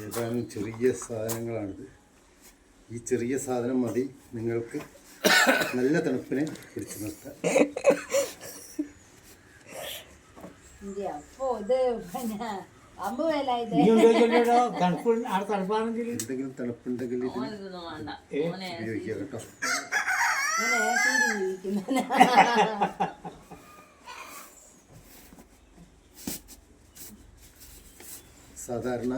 ഏതാനും ചെറിയ സാധനങ്ങളാണിത്. ഈ ചെറിയ സാധനം മതി നിങ്ങൾക്ക് നല്ല തണുപ്പിനെ പിടിച്ചു നിർത്താൻ. എന്തെങ്കിലും തണുപ്പുണ്ടെങ്കിൽ ഉപയോഗിക്കുക കേട്ടോ. സാധാരണ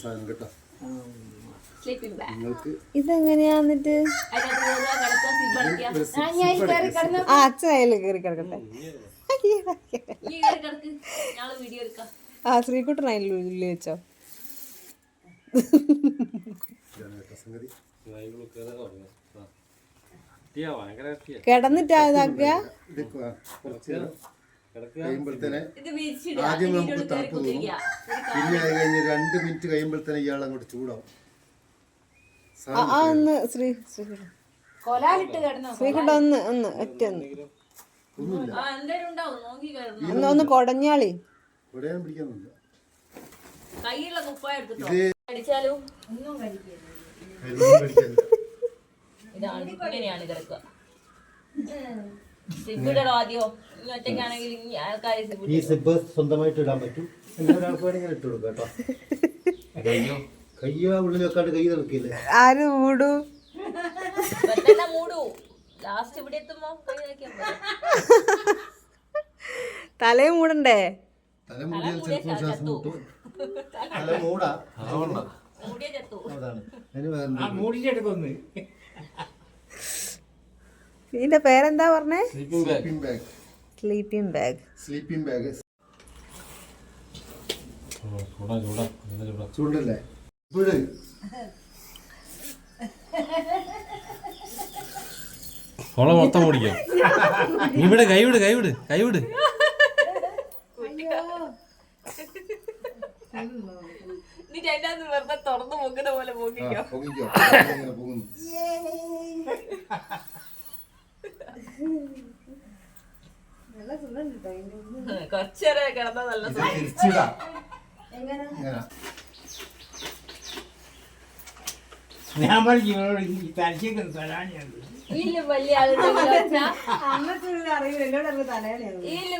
സാധനം കേട്ടോ. നിങ്ങൾക്ക് ഇതെങ്ങനെയാന്നിട്ട് കയറി കിടക്കട്ടെ. ശ്രീകുട്ടൻ അതിൽ വെച്ചോ. കിടന്നിട്ടാ ഇതാക്കുക. കഴിയുമ്പോഴത്തേനെ ആദ്യം നമുക്ക് തണുപ്പ് തോന്നും, പിന്നെ അത് കഴിഞ്ഞ് 2 മിനിറ്റ് കഴിയുമ്പോഴത്തേനെ ഇയാൾ അങ്ങോട്ട് ചൂടാവും. ഒന്ന് കൊടഞ്ഞാളി. ഈ സിബ് സ്വന്തമായിട്ട് ഇടാൻ പറ്റും. ഒരാൾക്ക് വേണമെങ്കിൽ ഇട്ട് കൊടുക്കാം കേട്ടോ. കയ്യോ ഉള്ളിൽ വെക്കാണ്ട് കൈ നടക്കില്ലേ? ആര് മൂടു? തലയും മൂടണ്ടേ? തല മൂടിയാൽ ചിലപ്പോൾ ശ്വാസം മുട്ടും. തല മൂടാ ഇതിന്റെ പേരെന്താ പറഞ്ഞേ? Sleeping bag. Sleeping bag. Sleeping bag. ചൂടല്ലേ? കൊള മൊത്തം ഓടിക്കാം. ഇവിടെ കൈവിട് കൈവിട് കൈവിട്. തുറന്നു പോകുന്ന പോലെ കുറച്ചേരെ കിടന്നാ നല്ല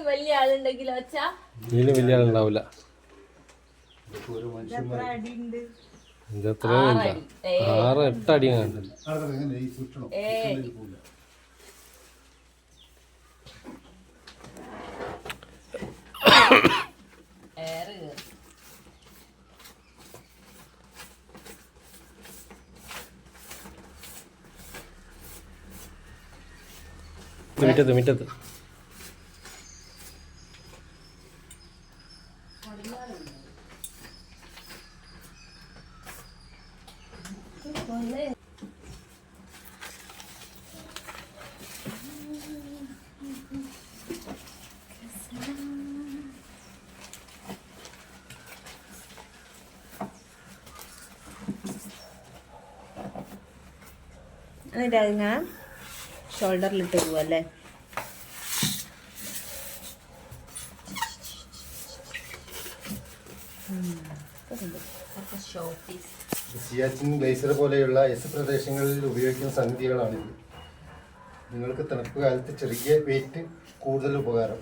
വലിയ ആളുണ്ടാവില്ല. ഇതെത്ര 6-8 അടി കാണും. മിറ്റത്ത് എന്നിട്ട് അതിങ്ങനെ ഷോൾഡറിലിട്ട് പോവല്ലേ? സിയാച്ചിൻ ഗ്ലേസിയർ പോലെയുള്ള എസ് പ്രദേശങ്ങളിൽ ഉപയോഗിക്കുന്ന സംഗതികളാണിത്. നിങ്ങൾക്ക് തണുപ്പ് കാലത്ത് ചെറിയ വെയിറ്റ് കൂടുതൽ ഉപകാരം.